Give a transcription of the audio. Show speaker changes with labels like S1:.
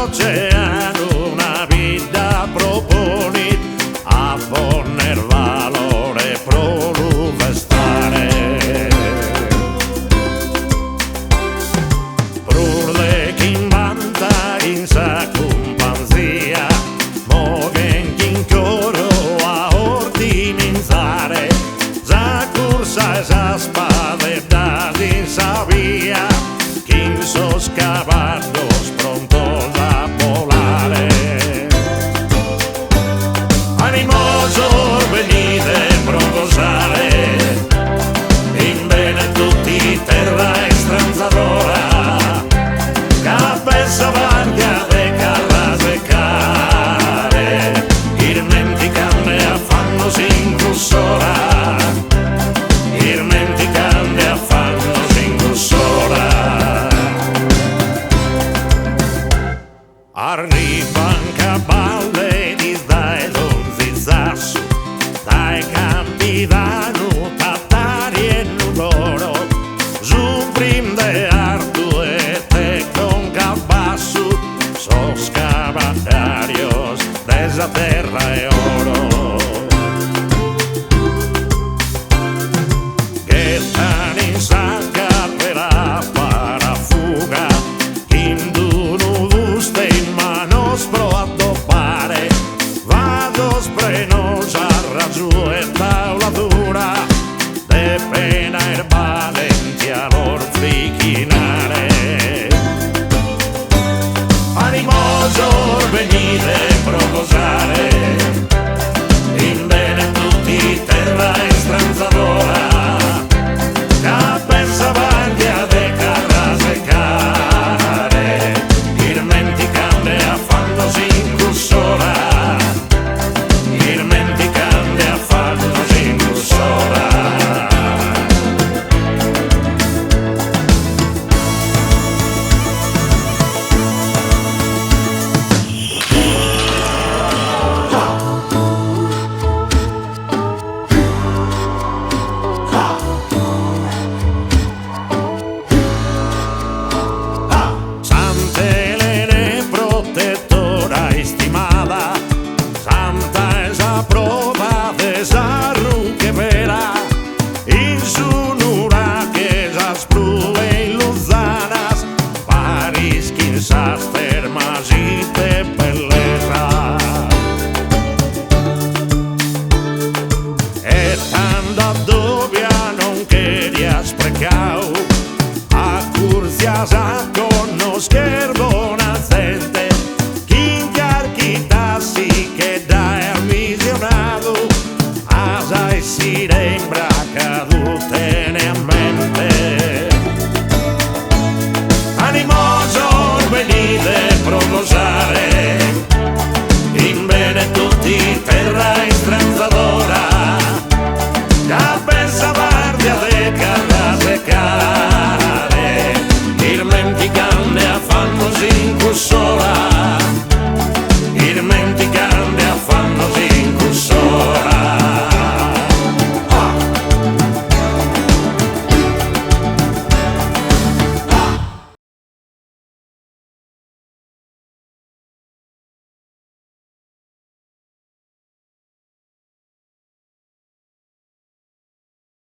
S1: l'oceano una vita proponit a poner valore pro l'uvestare prurle che invanta in sa companzia moghen che in coro a ordinare sa corsa e sa spavetta in sa via che in sos cavallos pronto da volare animoso venite proposare in bene tutti terra e stranzadora capessa vaglia de carrase care irmenticande affanno sin cussora irmenticande affanno sin cussora arrivan caballe di sdai donzi zassu dai campi d'anu tattari e nudoro su prim de artu e te con cabassu sos cabatarios desa terra e oro che estan in sa carrera para fuga pro a topare vado sprenos a ragiù e taulatura de pena e valentia lor frichinare animoso venite proposare in bene tutti terra e stranzadora capessa vaglia de carrase care irmenticande affanno sin cussora irmenticande affanno sin cussora Santa Elena protettora estimada Santa esa prova de esa runche vera in su nura que esas prue luzanas paris quinzas termas y te peleza e tanta dobbia non queria sprecau a cursias a con scherzo nazente chi incarchita si che dai visionato asa e si lembra cadutene a mente animoso venite proposare in bene tutti terra e stranzadora da pensa guardia de carrase care irmenticande affanno sin cussora